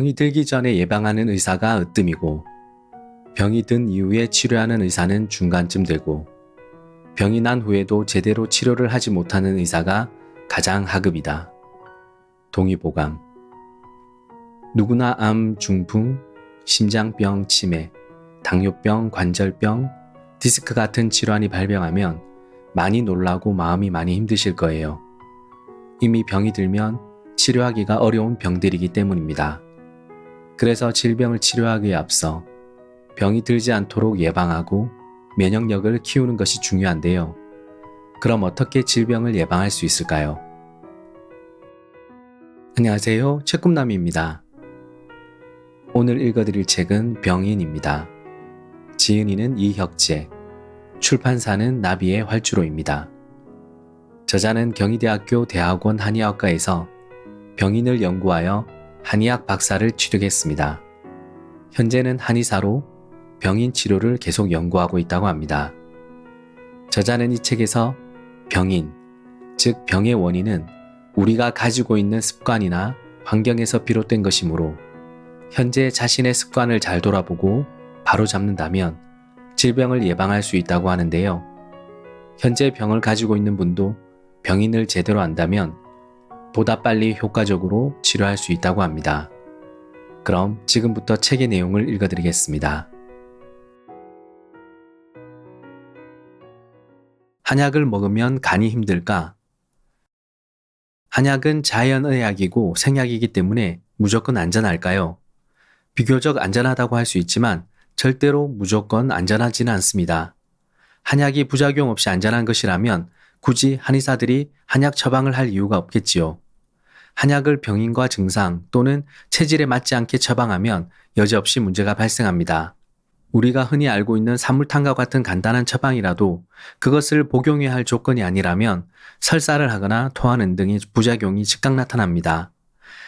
병이 들기 전에 예방하는 의사가 으뜸이고 병이 든 이후에 치료하는 의사는 중간쯤 되고 병이 난 후에도 제대로 치료를 하지 못하는 의사가 가장 하급이다. 동의보감. 누구나 암, 중풍, 심장병, 치매, 당뇨병, 관절병, 디스크 같은 질환이 발병하면 많이 놀라고 마음이 많이 힘드실 거예요. 이미 병이 들면 치료하기가 어려운 병들이기 때문입니다. 그래서 질병을 치료하기에 앞서 병이 들지 않도록 예방하고 면역력을 키우는 것이 중요한데요. 그럼 어떻게 질병을 예방할 수 있을까요? 안녕하세요. 책꿈남이입니다. 오늘 읽어드릴 책은 병인입니다. 지은이는 이혁재, 출판사는 나비의 활주로입니다. 저자는 경희대학교 대학원 한의학과에서 병인을 연구하여 한의학 박사를 취득했습니다. 현재는 한의사로 병인 치료를 계속 연구하고 있다고 합니다. 저자는 이 책에서 병인, 즉 병의 원인은 우리가 가지고 있는 습관이나 환경에서 비롯된 것이므로 현재 자신의 습관을 잘 돌아보고 바로잡는다면 질병을 예방할 수 있다고 하는데요. 현재 병을 가지고 있는 분도 병인을 제대로 안다면 보다 빨리 효과적으로 치료할 수 있다고 합니다. 그럼 지금부터 책의 내용을 읽어드리겠습니다. 한약을 먹으면 간이 힘들까? 한약은 자연의학이고 생약이기 때문에 무조건 안전할까요? 비교적 안전하다고 할 수 있지만 절대로 무조건 안전하지는 않습니다. 한약이 부작용 없이 안전한 것이라면 굳이 한의사들이 한약 처방을 할 이유가 없겠지요. 한약을 병인과 증상 또는 체질에 맞지 않게 처방하면 여지없이 문제가 발생합니다. 우리가 흔히 알고 있는 산물탕과 같은 간단한 처방이라도 그것을 복용해야 할 조건이 아니라면 설사를 하거나 토하는 등의 부작용이 즉각 나타납니다.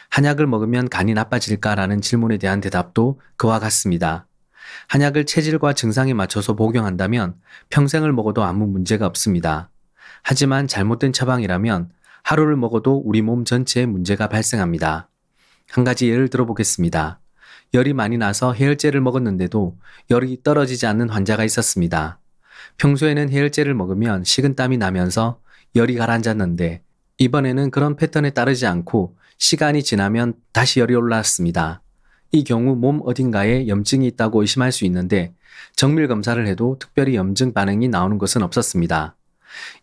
한약을 먹으면 간이 나빠질까라는 질문에 대한 대답도 그와 같습니다. 한약을 체질과 증상에 맞춰서 복용한다면 평생을 먹어도 아무 문제가 없습니다. 하지만 잘못된 처방이라면 하루를 먹어도 우리 몸 전체에 문제가 발생합니다. 한 가지 예를 들어보겠습니다. 열이 많이 나서 해열제를 먹었는데도 열이 떨어지지 않는 환자가 있었습니다. 평소에는 해열제를 먹으면 식은땀이 나면서 열이 가라앉았는데 이번에는 그런 패턴에 따르지 않고 시간이 지나면 다시 열이 올라왔습니다. 이 경우 몸 어딘가에 염증이 있다고 의심할 수 있는데 정밀 검사를 해도 특별히 염증 반응이 나오는 것은 없었습니다.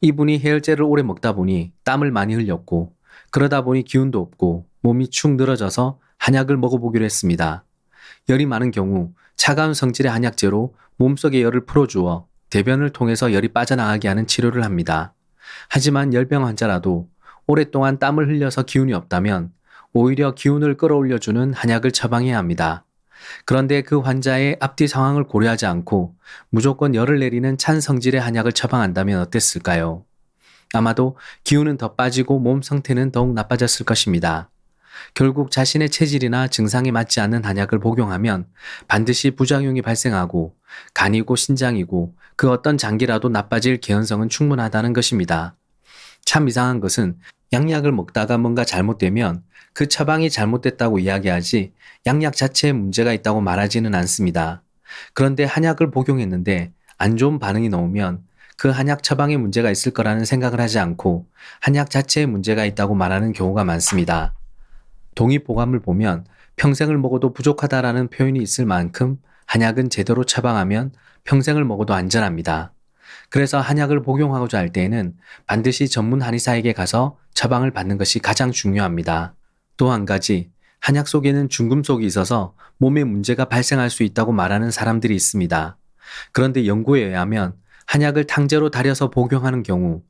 이분이 해열제를 오래 먹다 보니 땀을 많이 흘렸고 그러다 보니 기운도 없고 몸이 축 늘어져서 한약을 먹어보기로 했습니다. 열이 많은 경우 차가운 성질의 한약제로 몸속의 열을 풀어주어 대변을 통해서 열이 빠져나가게 하는 치료를 합니다. 하지만 열병 환자라도 오랫동안 땀을 흘려서 기운이 없다면 오히려 기운을 끌어올려주는 한약을 처방해야 합니다. 그런데 그 환자의 앞뒤 상황을 고려하지 않고 무조건 열을 내리는 찬 성질의 한약을 처방한다면 어땠을까요? 아마도 기운은 더 빠지고 몸 상태는 더욱 나빠졌을 것입니다. 결국 자신의 체질이나 증상에 맞지 않는 한약을 복용하면 반드시 부작용이 발생하고 간이고 신장이고 그 어떤 장기라도 나빠질 개연성은 충분하다는 것입니다. 참 이상한 것은 양약을 먹다가 뭔가 잘못되면 그 처방이 잘못됐다고 이야기하지 양약 자체에 문제가 있다고 말하지는 않습니다. 그런데 한약을 복용했는데 안 좋은 반응이 나오면 그 한약 처방에 문제가 있을 거라는 생각을 하지 않고 한약 자체에 문제가 있다고 말하는 경우가 많습니다. 동의보감을 보면 평생을 먹어도 부족하다라는 표현이 있을 만큼 한약은 제대로 처방하면 평생을 먹어도 안전합니다. 그래서 한약을 복용하고자 할 때에는 반드시 전문 한의사에게 가서 처방을 받는 것이 가장 중요합니다. 또 한 가지, 한약 속에는 중금속이 있어서 몸에 문제가 발생할 수 있다고 말하는 사람들이 있습니다. 그런데 연구에 의하면 한약을 탕제로 달여서 복용하는 경우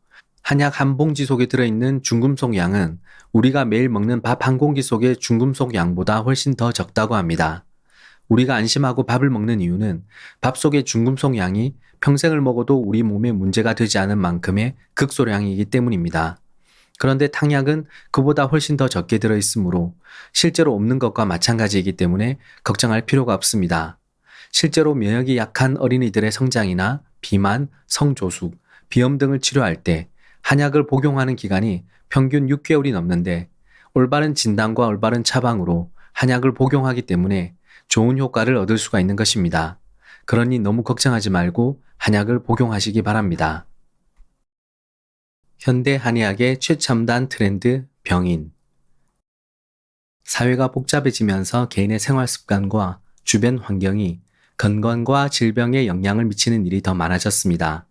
한약 한 봉지 속에 들어있는 중금속 양은 우리가 매일 먹는 밥 한 공기 속의 중금속 양보다 훨씬 더 적다고 합니다. 우리가 안심하고 밥을 먹는 이유는 밥 속의 중금속 양이 평생을 먹어도 우리 몸에 문제가 되지 않은 만큼의 극소량이기 때문입니다. 그런데 탕약은 그보다 훨씬 더 적게 들어있으므로 실제로 없는 것과 마찬가지이기 때문에 걱정할 필요가 없습니다. 실제로 면역이 약한 어린이들의 성장이나 비만, 성조숙, 비염 등을 치료할 때 한약을 복용하는 기간이 평균 6개월이 넘는데 올바른 진단과 올바른 처방으로 한약을 복용하기 때문에 좋은 효과를 얻을 수가 있는 것입니다. 그러니 너무 걱정하지 말고 한약을 복용하시기 바랍니다. 현대 한의학의 최첨단 트렌드 병인. 사회가 복잡해지면서 개인의 생활 습관과 주변 환경이 건강과 질병에 영향을 미치는 일이 더 많아졌습니다.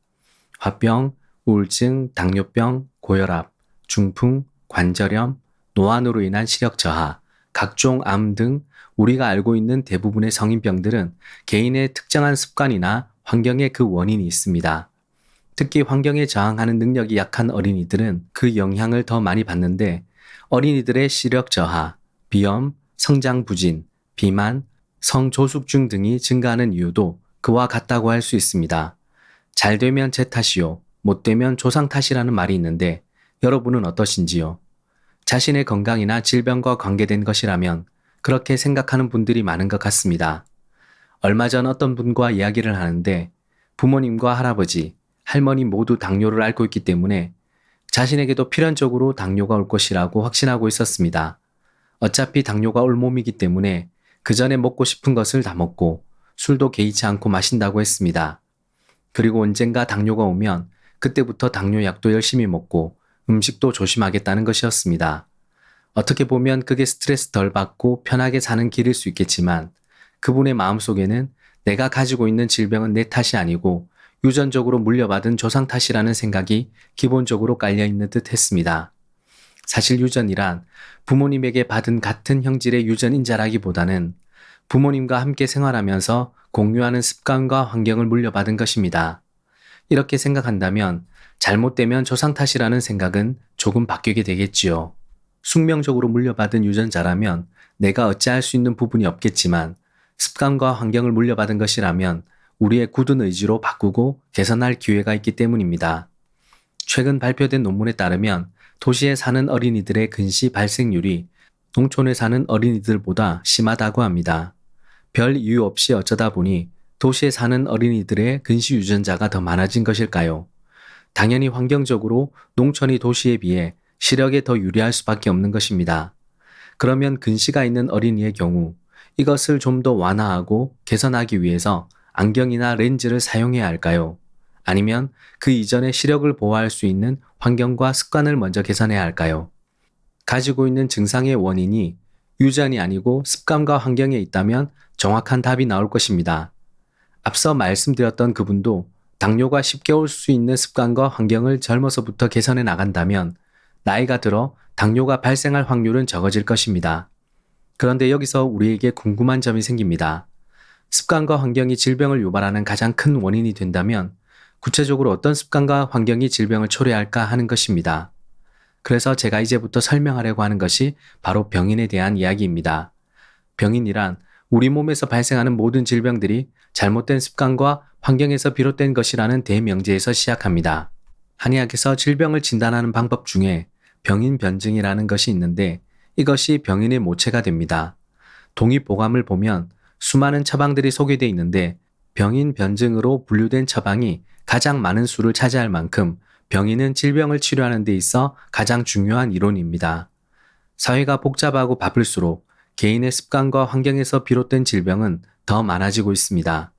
화병, 우울증, 당뇨병, 고혈압, 중풍, 관절염, 노안으로 인한 시력 저하, 각종 암 등 우리가 알고 있는 대부분의 성인병들은 개인의 특정한 습관이나 환경에 그 원인이 있습니다. 특히 환경에 저항하는 능력이 약한 어린이들은 그 영향을 더 많이 받는데 어린이들의 시력 저하, 비염, 성장 부진, 비만, 성조숙증 등이 증가하는 이유도 그와 같다고 할 수 있습니다. 잘 되면 제 탓이요, 못 되면 조상 탓이라는 말이 있는데 여러분은 어떠신지요? 자신의 건강이나 질병과 관계된 것이라면 그렇게 생각하는 분들이 많은 것 같습니다. 얼마 전 어떤 분과 이야기를 하는데 부모님과 할아버지, 할머니 모두 당뇨를 앓고 있기 때문에 자신에게도 필연적으로 당뇨가 올 것이라고 확신하고 있었습니다. 어차피 당뇨가 올 몸이기 때문에 그 전에 먹고 싶은 것을 다 먹고 술도 개의치 않고 마신다고 했습니다. 그리고 언젠가 당뇨가 오면 그때부터 당뇨약도 열심히 먹고 음식도 조심하겠다는 것이었습니다. 어떻게 보면 그게 스트레스 덜 받고 편하게 사는 길일 수 있겠지만 그분의 마음속에는 내가 가지고 있는 질병은 내 탓이 아니고 유전적으로 물려받은 조상 탓이라는 생각이 기본적으로 깔려있는 듯 했습니다. 사실 유전이란 부모님에게 받은 같은 형질의 유전인자라기보다는 부모님과 함께 생활하면서 공유하는 습관과 환경을 물려받은 것입니다. 이렇게 생각한다면 잘못되면 조상 탓이라는 생각은 조금 바뀌게 되겠지요. 숙명적으로 물려받은 유전자라면 내가 어찌할 수 있는 부분이 없겠지만 습관과 환경을 물려받은 것이라면 우리의 굳은 의지로 바꾸고 개선할 기회가 있기 때문입니다. 최근 발표된 논문에 따르면 도시에 사는 어린이들의 근시 발생률이 농촌에 사는 어린이들보다 심하다고 합니다. 별 이유 없이 어쩌다 보니 도시에 사는 어린이들의 근시 유전자가 더 많아진 것일까요? 당연히 환경적으로 농촌이 도시에 비해 시력에 더 유리할 수밖에 없는 것입니다. 그러면 근시가 있는 어린이의 경우 이것을 좀 더 완화하고 개선하기 위해서 안경이나 렌즈를 사용해야 할까요? 아니면 그 이전에 시력을 보호할 수 있는 환경과 습관을 먼저 개선해야 할까요? 가지고 있는 증상의 원인이 유전이 아니고 습관과 환경에 있다면 정확한 답이 나올 것입니다. 앞서 말씀드렸던 그분도 당뇨가 쉽게 올 수 있는 습관과 환경을 젊어서부터 개선해 나간다면 나이가 들어 당뇨가 발생할 확률은 적어질 것입니다. 그런데 여기서 우리에게 궁금한 점이 생깁니다. 습관과 환경이 질병을 유발하는 가장 큰 원인이 된다면 구체적으로 어떤 습관과 환경이 질병을 초래할까 하는 것입니다. 그래서 제가 이제부터 설명하려고 하는 것이 바로 병인에 대한 이야기입니다. 병인이란 우리 몸에서 발생하는 모든 질병들이 잘못된 습관과 환경에서 비롯된 것이라는 대명제에서 시작합니다. 한의학에서 질병을 진단하는 방법 중에 병인 변증이라는 것이 있는데 이것이 병인의 모체가 됩니다. 동의보감을 보면 수많은 처방들이 소개되어 있는데 병인 변증으로 분류된 처방이 가장 많은 수를 차지할 만큼 병인은 질병을 치료하는 데 있어 가장 중요한 이론입니다. 사회가 복잡하고 바쁠수록 개인의 습관과 환경에서 비롯된 질병은 더 많아지고 있습니다.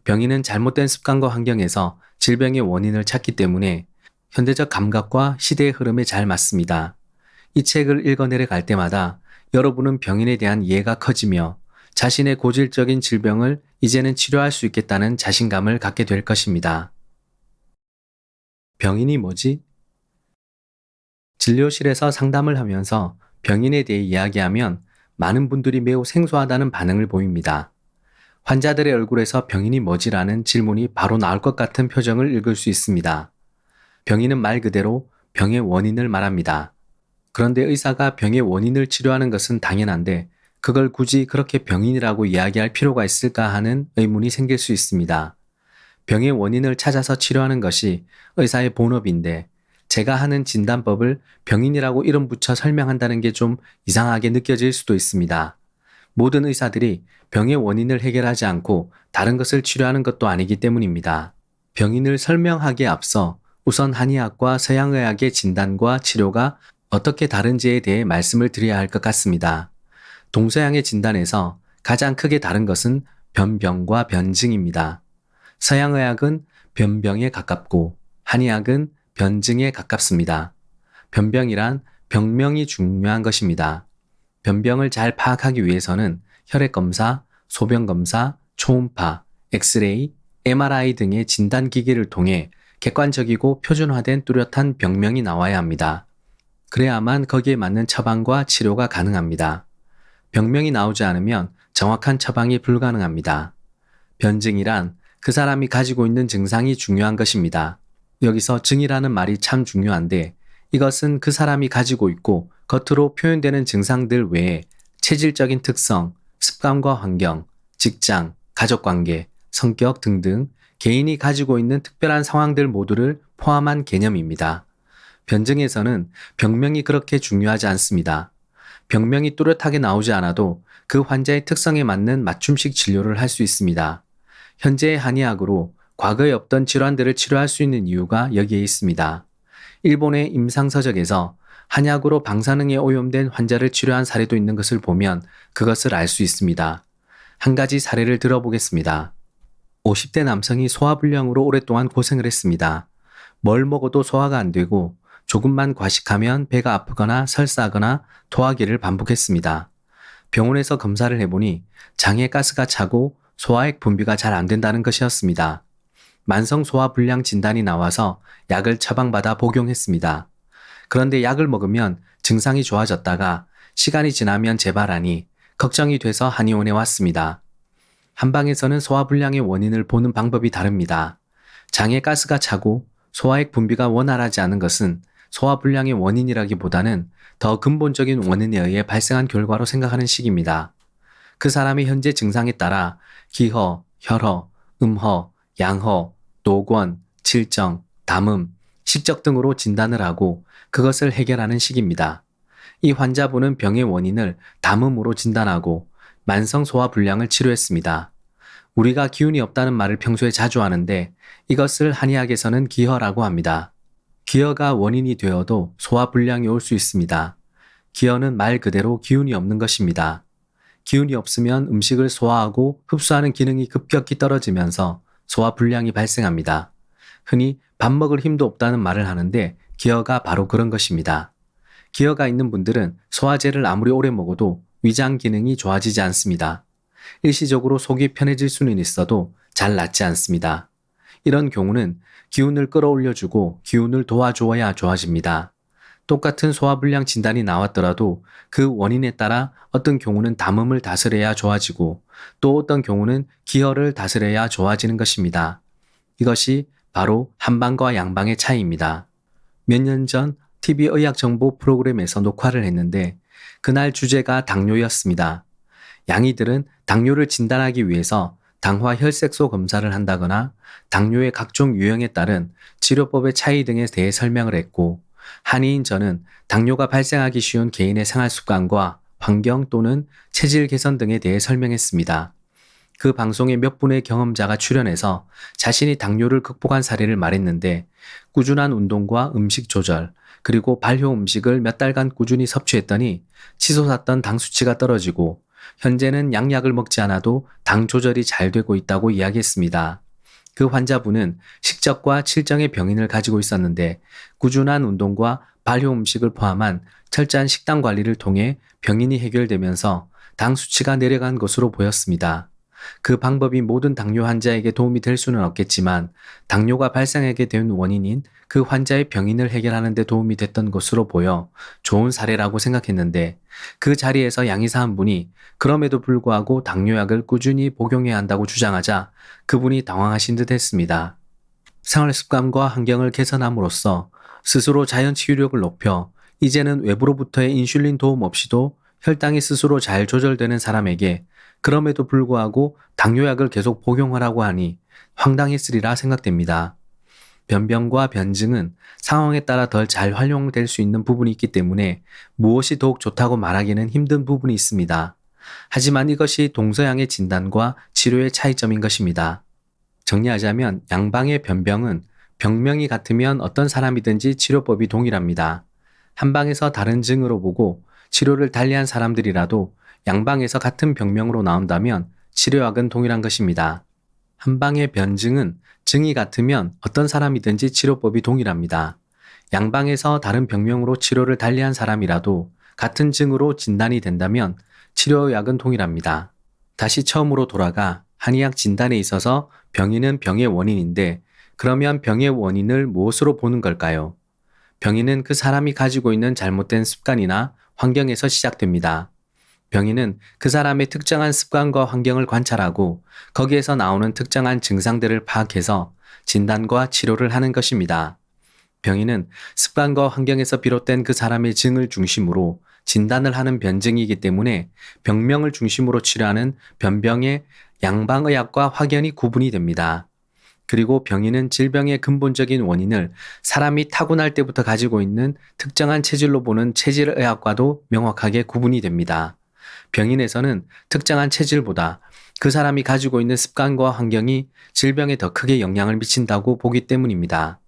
병인은 잘못된 습관과 환경에서 질병의 원인을 찾기 때문에 현대적 감각과 시대의 흐름에 잘 맞습니다. 이 책을 읽어내려갈 때마다 여러분은 병인에 대한 이해가 커지며 자신의 고질적인 질병을 이제는 치료할 수 있겠다는 자신감을 갖게 될 것입니다. 병인이 뭐지? 진료실에서 상담을 하면서 병인에 대해 이야기하면 많은 분들이 매우 생소하다는 반응을 보입니다. 환자들의 얼굴에서 병인이 뭐지라는 질문이 바로 나올 것 같은 표정을 읽을 수 있습니다. 병인은 말 그대로 병의 원인을 말합니다. 그런데 의사가 병의 원인을 치료하는 것은 당연한데 그걸 굳이 그렇게 병인이라고 이야기할 필요가 있을까 하는 의문이 생길 수 있습니다. 병의 원인을 찾아서 치료하는 것이 의사의 본업인데 제가 하는 진단법을 병인이라고 이름 붙여 설명한다는 게 좀 이상하게 느껴질 수도 있습니다. 모든 의사들이 병의 원인을 해결하지 않고 다른 것을 치료하는 것도 아니기 때문입니다. 병인을 설명하기에 앞서 우선 한의학과 서양의학의 진단과 치료가 어떻게 다른지에 대해 말씀을 드려야 할 것 같습니다. 동서양의 진단에서 가장 크게 다른 것은 변병과 변증입니다. 서양의학은 변병에 가깝고 한의학은 변증에 가깝습니다. 변병이란 병명이 중요한 것입니다. 변병을 잘 파악하기 위해서는 혈액검사, 소변검사, 초음파, 엑스레이, MRI 등의 진단기기를 통해 객관적이고 표준화된 뚜렷한 병명이 나와야 합니다. 그래야만 거기에 맞는 처방과 치료가 가능합니다. 병명이 나오지 않으면 정확한 처방이 불가능합니다. 변증이란 그 사람이 가지고 있는 증상이 중요한 것입니다. 여기서 증이라는 말이 참 중요한데 이것은 그 사람이 가지고 있고 겉으로 표현되는 증상들 외에 체질적인 특성, 습관과 환경, 직장, 가족관계, 성격 등등 개인이 가지고 있는 특별한 상황들 모두를 포함한 개념입니다. 변증에서는 병명이 그렇게 중요하지 않습니다. 병명이 뚜렷하게 나오지 않아도 그 환자의 특성에 맞는 맞춤식 진료를 할 수 있습니다. 현재의 한의학으로 과거에 없던 질환들을 치료할 수 있는 이유가 여기에 있습니다. 일본의 임상서적에서 한약으로 방사능에 오염된 환자를 치료한 사례도 있는 것을 보면 그것을 알 수 있습니다. 한 가지 사례를 들어보겠습니다. 50대 남성이 소화불량으로 오랫동안 고생을 했습니다. 뭘 먹어도 소화가 안 되고 조금만 과식하면 배가 아프거나 설사하거나 토하기를 반복했습니다. 병원에서 검사를 해보니 장에 가스가 차고 소화액 분비가 잘 안 된다는 것이었습니다. 만성 소화불량 진단이 나와서 약을 처방받아 복용했습니다. 그런데 약을 먹으면 증상이 좋아졌다가 시간이 지나면 재발하니 걱정이 돼서 한의원에 왔습니다. 한방에서는 소화불량의 원인을 보는 방법이 다릅니다. 장에 가스가 차고 소화액 분비가 원활하지 않은 것은 소화불량의 원인이라기보다는 더 근본적인 원인에 의해 발생한 결과로 생각하는 식입니다. 그 사람의 현재 증상에 따라 기허, 혈허, 음허, 양허, 노권, 칠정, 담음, 식적 등으로 진단을 하고 그것을 해결하는 식입니다. 이 환자분은 병의 원인을 담음으로 진단하고 만성 소화불량을 치료했습니다. 우리가 기운이 없다는 말을 평소에 자주 하는데 이것을 한의학에서는 기허라고 합니다. 기허가 원인이 되어도 소화불량이 올 수 있습니다. 기허는 말 그대로 기운이 없는 것입니다. 기운이 없으면 음식을 소화하고 흡수하는 기능이 급격히 떨어지면서 소화불량이 발생합니다. 흔히 밥 먹을 힘도 없다는 말을 하는데 기허가 바로 그런 것입니다. 기허가 있는 분들은 소화제를 아무리 오래 먹어도 위장 기능이 좋아지지 않습니다. 일시적으로 속이 편해질 수는 있어도 잘 낫지 않습니다. 이런 경우는 기운을 끌어올려주고 기운을 도와주어야 좋아집니다. 똑같은 소화불량 진단이 나왔더라도 그 원인에 따라 어떤 경우는 담음을 다스려야 좋아지고 또 어떤 경우는 기허를 다스려야 좋아지는 것입니다. 이것이 바로 한방과 양방의 차이입니다. 몇 년 전 TV 의학정보 프로그램에서 녹화를 했는데 그날 주제가 당뇨였습니다. 양이들은 당뇨를 진단하기 위해서 당화 혈색소 검사를 한다거나 당뇨의 각종 유형에 따른 치료법의 차이 등에 대해 설명을 했고 한의인 저는 당뇨가 발생하기 쉬운 개인의 생활 습관과 환경 또는 체질 개선 등에 대해 설명했습니다. 그 방송에 몇 분의 경험자가 출연해서 자신이 당뇨를 극복한 사례를 말했는데 꾸준한 운동과 음식 조절 그리고 발효 음식을 몇 달간 꾸준히 섭취했더니 치솟았던 당 수치가 떨어지고 현재는 양약을 먹지 않아도 당 조절이 잘 되고 있다고 이야기했습니다. 그 환자분은 식적과 칠정의 병인을 가지고 있었는데 꾸준한 운동과 발효 음식을 포함한 철저한 식단 관리를 통해 병인이 해결되면서 당 수치가 내려간 것으로 보였습니다. 그 방법이 모든 당뇨 환자에게 도움이 될 수는 없겠지만 당뇨가 발생하게 된 원인인 그 환자의 병인을 해결하는 데 도움이 됐던 것으로 보여 좋은 사례라고 생각했는데 그 자리에서 양의사 한 분이 그럼에도 불구하고 당뇨약을 꾸준히 복용해야 한다고 주장하자 그분이 당황하신 듯 했습니다. 생활습관과 환경을 개선함으로써 스스로 자연 치유력을 높여 이제는 외부로부터의 인슐린 도움 없이도 혈당이 스스로 잘 조절되는 사람에게 그럼에도 불구하고 당뇨약을 계속 복용하라고 하니 황당했으리라 생각됩니다. 변병과 변증은 상황에 따라 덜 잘 활용될 수 있는 부분이 있기 때문에 무엇이 더욱 좋다고 말하기는 힘든 부분이 있습니다. 하지만 이것이 동서양의 진단과 치료의 차이점인 것입니다. 정리하자면 양방의 변병은 병명이 같으면 어떤 사람이든지 치료법이 동일합니다. 한방에서 다른 증으로 보고 치료를 달리한 사람들이라도 양방에서 같은 병명으로 나온다면 치료약은 동일한 것입니다. 한방의 변증은 증이 같으면 어떤 사람이든지 치료법이 동일합니다. 양방에서 다른 병명으로 치료를 달리한 사람이라도 같은 증으로 진단이 된다면 치료약은 동일합니다. 다시 처음으로 돌아가 한의학 진단에 있어서 병인은 병의 원인인데 그러면 병의 원인을 무엇으로 보는 걸까요? 병인은 그 사람이 가지고 있는 잘못된 습관이나 환경에서 시작됩니다. 병인은 그 사람의 특정한 습관과 환경을 관찰하고 거기에서 나오는 특정한 증상들을 파악해서 진단과 치료를 하는 것입니다. 병인은 습관과 환경에서 비롯된 그 사람의 증을 중심으로 진단을 하는 변증이기 때문에 병명을 중심으로 치료하는 변병의 양방의학과 확연히 구분이 됩니다. 그리고 병인은 질병의 근본적인 원인을 사람이 타고날 때부터 가지고 있는 특정한 체질로 보는 체질의학과도 명확하게 구분이 됩니다. 병인에서는 특정한 체질보다 그 사람이 가지고 있는 습관과 환경이 질병에 더 크게 영향을 미친다고 보기 때문입니다.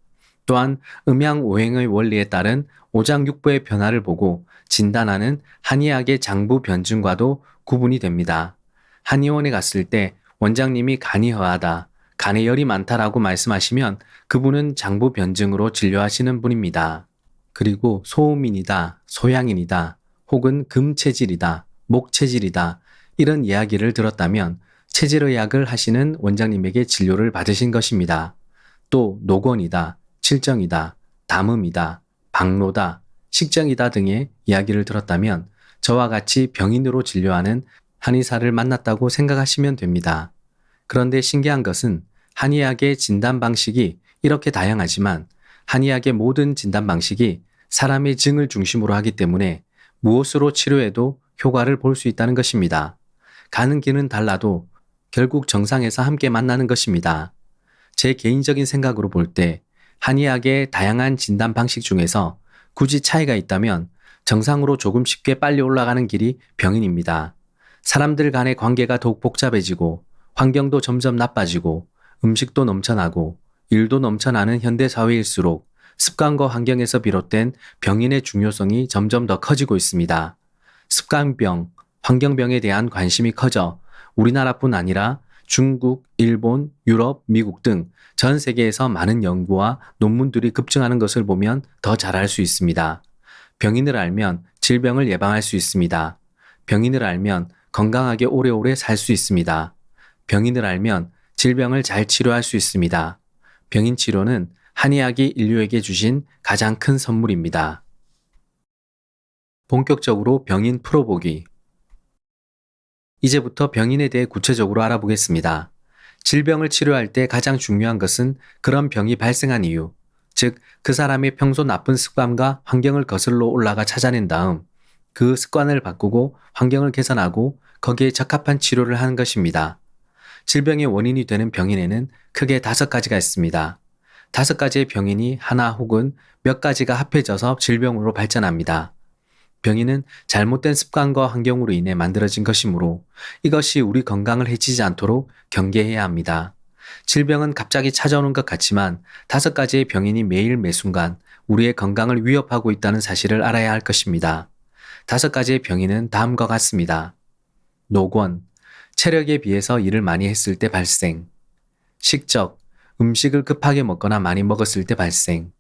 또한 음양오행의 원리에 따른 오장육부의 변화를 보고 진단하는 한의학의 장부 변증과도 구분이 됩니다. 한의원에 갔을 때 원장님이 간이 허하다, 간에 열이 많다라고 말씀하시면 그분은 장부 변증으로 진료하시는 분입니다. 그리고 소음인이다, 소양인이다, 혹은 금체질이다, 목체질이다 이런 이야기를 들었다면 체질의학을 하시는 원장님에게 진료를 받으신 것입니다. 또 노곤이다, 칠정이다, 담음이다, 박로다, 식정이다 등의 이야기를 들었다면 저와 같이 병인으로 진료하는 한의사를 만났다고 생각하시면 됩니다. 그런데 신기한 것은 한의학의 진단 방식이 이렇게 다양하지만 한의학의 모든 진단 방식이 사람의 증을 중심으로 하기 때문에 무엇으로 치료해도 효과를 볼 수 있다는 것입니다. 가는 길은 달라도 결국 정상에서 함께 만나는 것입니다. 제 개인적인 생각으로 볼 때 한의학의 다양한 진단 방식 중에서 굳이 차이가 있다면 정상으로 조금 쉽게 빨리 올라가는 길이 병인입니다. 사람들 간의 관계가 더욱 복잡해지고 환경도 점점 나빠지고 음식도 넘쳐나고 일도 넘쳐나는 현대사회일수록 습관과 환경에서 비롯된 병인의 중요성이 점점 더 커지고 있습니다. 습관병, 환경병에 대한 관심이 커져 우리나라뿐 아니라 중국, 일본, 유럽, 미국 등 전 세계에서 많은 연구와 논문들이 급증하는 것을 보면 더 잘 알 수 있습니다. 병인을 알면 질병을 예방할 수 있습니다. 병인을 알면 건강하게 오래오래 살 수 있습니다. 병인을 알면 질병을 잘 치료할 수 있습니다. 병인 치료는 한의학이 인류에게 주신 가장 큰 선물입니다. 본격적으로 병인 풀어보기. 이제부터 병인에 대해 구체적으로 알아보겠습니다. 질병을 치료할 때 가장 중요한 것은 그런 병이 발생한 이유, 즉 그 사람의 평소 나쁜 습관과 환경을 거슬러 올라가 찾아낸 다음 그 습관을 바꾸고 환경을 개선하고 거기에 적합한 치료를 하는 것입니다. 질병의 원인이 되는 병인에는 크게 5가지가 있습니다. 5가지의 병인이 하나 혹은 몇 가지가 합해져서 질병으로 발전합니다. 병인은 잘못된 습관과 환경으로 인해 만들어진 것이므로 이것이 우리 건강을 해치지 않도록 경계해야 합니다. 질병은 갑자기 찾아오는 것 같지만 5가지의 병인이 매일 매순간 우리의 건강을 위협하고 있다는 사실을 알아야 할 것입니다. 5가지의 병인은 다음과 같습니다. 노곤, 체력에 비해서 일을 많이 했을 때 발생. 식적, 음식을 급하게 먹거나 많이 먹었을 때 발생.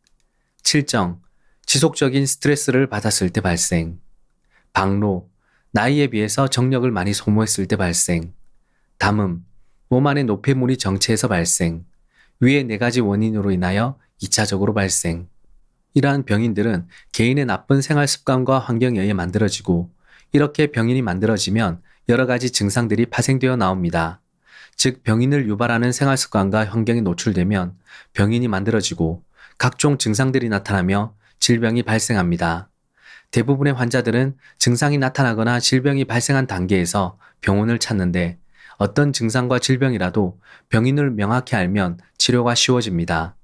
칠정, 지속적인 스트레스를 받았을 때 발생. 박로, 나이에 비해서 정력을 많이 소모했을 때 발생. 담음, 몸 안에 노폐물이 정체해서 발생. 위의 4가지 원인으로 인하여 2차적으로 발생. 이러한 병인들은 개인의 나쁜 생활 습관과 환경에 의해 만들어지고 이렇게 병인이 만들어지면 여러 가지 증상들이 파생되어 나옵니다. 즉 병인을 유발하는 생활 습관과 환경에 노출되면 병인이 만들어지고 각종 증상들이 나타나며 질병이 발생합니다. 대부분의 환자들은 증상이 나타나거나 질병이 발생한 단계에서 병원을 찾는데 어떤 증상과 질병이라도 병인을 명확히 알면 치료가 쉬워집니다.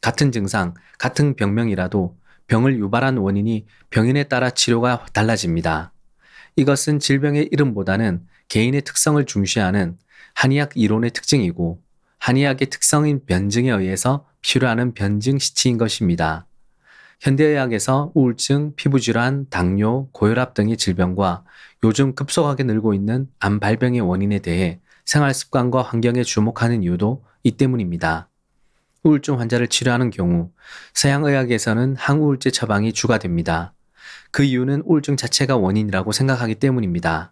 같은 증상, 같은 병명이라도 병을 유발한 원인이 병인에 따라 치료가 달라집니다. 이것은 질병의 이름보다는 개인의 특성을 중시하는 한의학 이론의 특징이고 한의학의 특성인 변증에 의해서 필요하는 변증 시치인 것입니다. 현대의학에서 우울증, 피부질환, 당뇨, 고혈압 등의 질병과 요즘 급속하게 늘고 있는 암 발병의 원인에 대해 생활 습관과 환경에 주목하는 이유도 이 때문입니다. 우울증 환자를 치료하는 경우 서양의학에서는 항우울제 처방이 주가됩니다. 그 이유는 우울증 자체가 원인이라고 생각하기 때문입니다.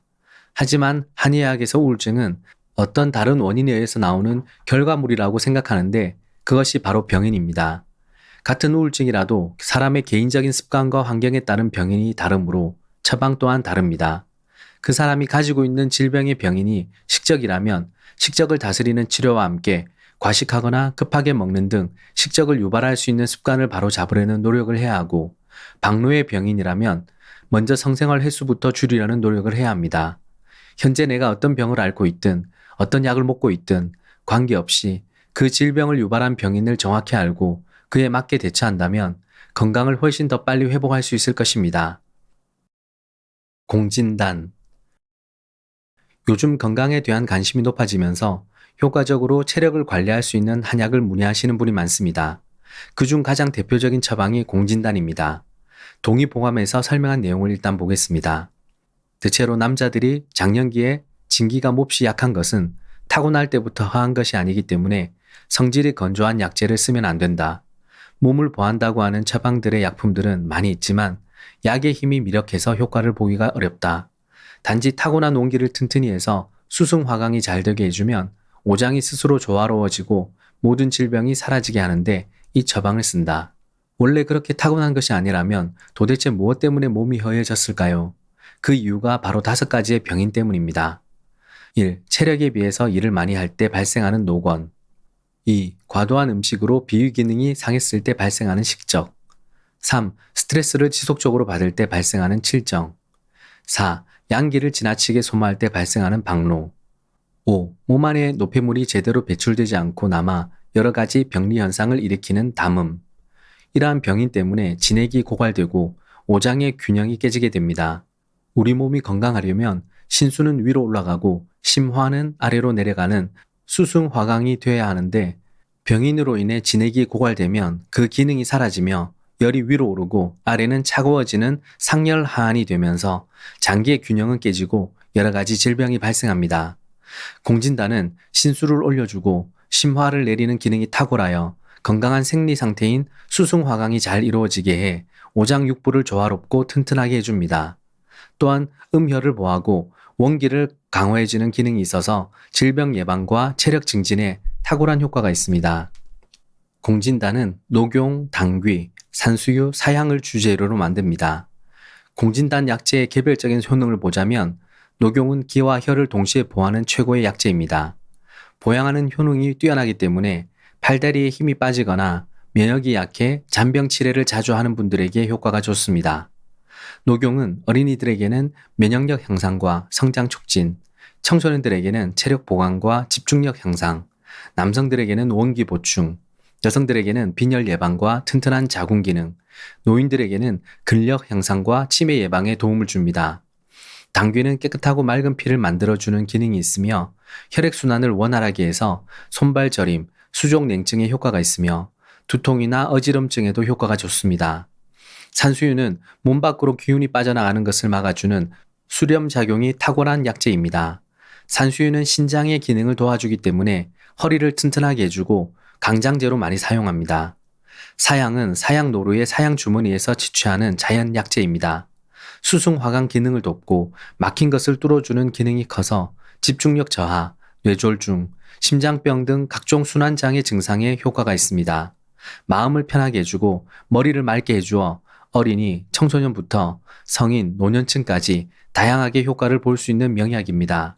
하지만 한의학에서 우울증은 어떤 다른 원인에 의해서 나오는 결과물이라고 생각하는데 그것이 바로 병인입니다. 같은 우울증이라도 사람의 개인적인 습관과 환경에 따른 병인이 다르므로 처방 또한 다릅니다. 그 사람이 가지고 있는 질병의 병인이 식적이라면 식적을 다스리는 치료와 함께 과식하거나 급하게 먹는 등 식적을 유발할 수 있는 습관을 바로 잡으려는 노력을 해야 하고, 박노의 병인이라면 먼저 성생활 횟수부터 줄이려는 노력을 해야 합니다. 현재 내가 어떤 병을 앓고 있든 어떤 약을 먹고 있든 관계없이 그 질병을 유발한 병인을 정확히 알고 그에 맞게 대처한다면 건강을 훨씬 더 빨리 회복할 수 있을 것입니다. 공진단. 요즘 건강에 대한 관심이 높아지면서 효과적으로 체력을 관리할 수 있는 한약을 문의하시는 분이 많습니다. 그중 가장 대표적인 처방이 공진단입니다. 동의보감에서 설명한 내용을 일단 보겠습니다. 대체로 남자들이 장년기에 진기가 몹시 약한 것은 타고날 때부터 허한 것이 아니기 때문에 성질이 건조한 약재를 쓰면 안 된다. 몸을 보한다고 하는 처방들의 약품들은 많이 있지만 약의 힘이 미력해서 효과를 보기가 어렵다. 단지 타고난 온기를 튼튼히 해서 수승화강이 잘 되게 해주면 오장이 스스로 조화로워지고 모든 질병이 사라지게 하는데 이 처방을 쓴다. 원래 그렇게 타고난 것이 아니라면 도대체 무엇 때문에 몸이 허해졌을까요? 그 이유가 바로 5가지의 병인 때문입니다. 1. 체력에 비해서 일을 많이 할 때 발생하는 노곤. 2. 과도한 음식으로 비위 기능이 상했을 때 발생하는 식적. 3. 스트레스를 지속적으로 받을 때 발생하는 칠정. 4. 양기를 지나치게 소모할 때 발생하는 박노. 5. 몸 안에 노폐물이 제대로 배출되지 않고 남아 여러 가지 병리 현상을 일으키는 담음. 이러한 병인 때문에 진액이 고갈되고 오장의 균형이 깨지게 됩니다. 우리 몸이 건강하려면 신수는 위로 올라가고 심화는 아래로 내려가는 수승화강이 되어야 하는데, 병인으로 인해 진액이 고갈되면 그 기능이 사라지며 열이 위로 오르고 아래는 차가워지는 상열하한이 되면서 장기의 균형은 깨지고 여러 가지 질병이 발생합니다. 공진단은 신수를 올려주고 심화를 내리는 기능이 탁월하여 건강한 생리 상태인 수승화강이 잘 이루어지게 해 오장육부를 조화롭고 튼튼하게 해줍니다. 또한 음혈을 보하고 원기를 강화해주는 기능이 있어서 질병 예방과 체력 증진에 탁월한 효과가 있습니다. 공진단은 녹용, 당귀, 산수유, 사향을 주재료로 만듭니다. 공진단 약재의 개별적인 효능을 보자면 녹용은 기와 혈을 동시에 보하는 최고의 약재입니다. 보양하는 효능이 뛰어나기 때문에 팔다리에 힘이 빠지거나 면역이 약해 잔병 치레를 자주 하는 분들에게 효과가 좋습니다. 녹용은 어린이들에게는 면역력 향상과 성장 촉진, 청소년들에게는 체력 보강과 집중력 향상, 남성들에게는 원기 보충, 여성들에게는 빈혈 예방과 튼튼한 자궁 기능, 노인들에게는 근력 향상과 치매 예방에 도움을 줍니다. 당귀는 깨끗하고 맑은 피를 만들어주는 기능이 있으며 혈액순환을 원활하게 해서 손발 저림, 수족 냉증에 효과가 있으며 두통이나 어지럼증에도 효과가 좋습니다. 산수유는 몸 밖으로 기운이 빠져나가는 것을 막아주는 수렴 작용이 탁월한 약재입니다. 산수유는 신장의 기능을 도와주기 때문에 허리를 튼튼하게 해주고 강장제로 많이 사용합니다. 사향은 사향노루의 사향 주머니에서 채취하는 자연 약재입니다. 수승화강 기능을 돕고 막힌 것을 뚫어주는 기능이 커서 집중력 저하, 뇌졸중, 심장병 등 각종 순환장애 증상에 효과가 있습니다. 마음을 편하게 해주고 머리를 맑게 해주어 어린이, 청소년부터 성인, 노년층까지 다양하게 효과를 볼 수 있는 명약입니다.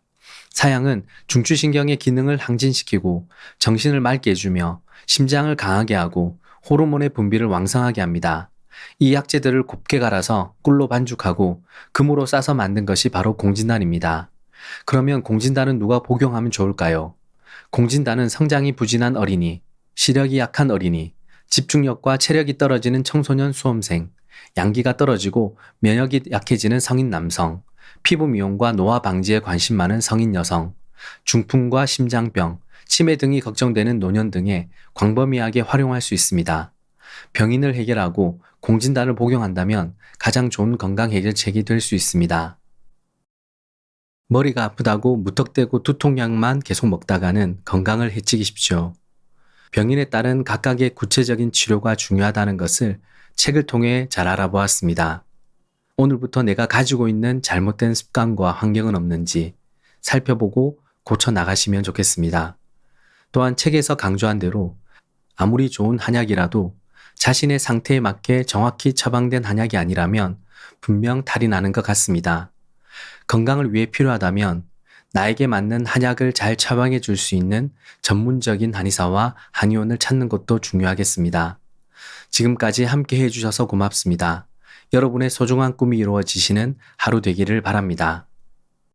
사향은 중추신경의 기능을 항진시키고 정신을 맑게 해주며 심장을 강하게 하고 호르몬의 분비를 왕성하게 합니다. 이 약재들을 곱게 갈아서 꿀로 반죽하고 금으로 싸서 만든 것이 바로 공진단입니다. 그러면 공진단은 누가 복용하면 좋을까요? 공진단은 성장이 부진한 어린이, 시력이 약한 어린이, 집중력과 체력이 떨어지는 청소년 수험생, 양기가 떨어지고 면역이 약해지는 성인 남성, 피부 미용과 노화 방지에 관심 많은 성인 여성, 중풍과 심장병, 치매 등이 걱정되는 노년 등에 광범위하게 활용할 수 있습니다. 병인을 해결하고 공진단을 복용한다면 가장 좋은 건강 해결책이 될 수 있습니다. 머리가 아프다고 무턱대고 두통약만 계속 먹다가는 건강을 해치기 쉽죠. 병인에 따른 각각의 구체적인 치료가 중요하다는 것을 책을 통해 잘 알아보았습니다. 오늘부터 내가 가지고 있는 잘못된 습관과 환경은 없는지 살펴보고 고쳐 나가시면 좋겠습니다. 또한 책에서 강조한 대로 아무리 좋은 한약이라도 자신의 상태에 맞게 정확히 처방된 한약이 아니라면 분명 탈이 나는 것 같습니다. 건강을 위해 필요하다면 나에게 맞는 한약을 잘 처방해 줄 수 있는 전문적인 한의사와 한의원을 찾는 것도 중요하겠습니다. 지금까지 함께 해주셔서 고맙습니다. 여러분의 소중한 꿈이 이루어지시는 하루 되기를 바랍니다.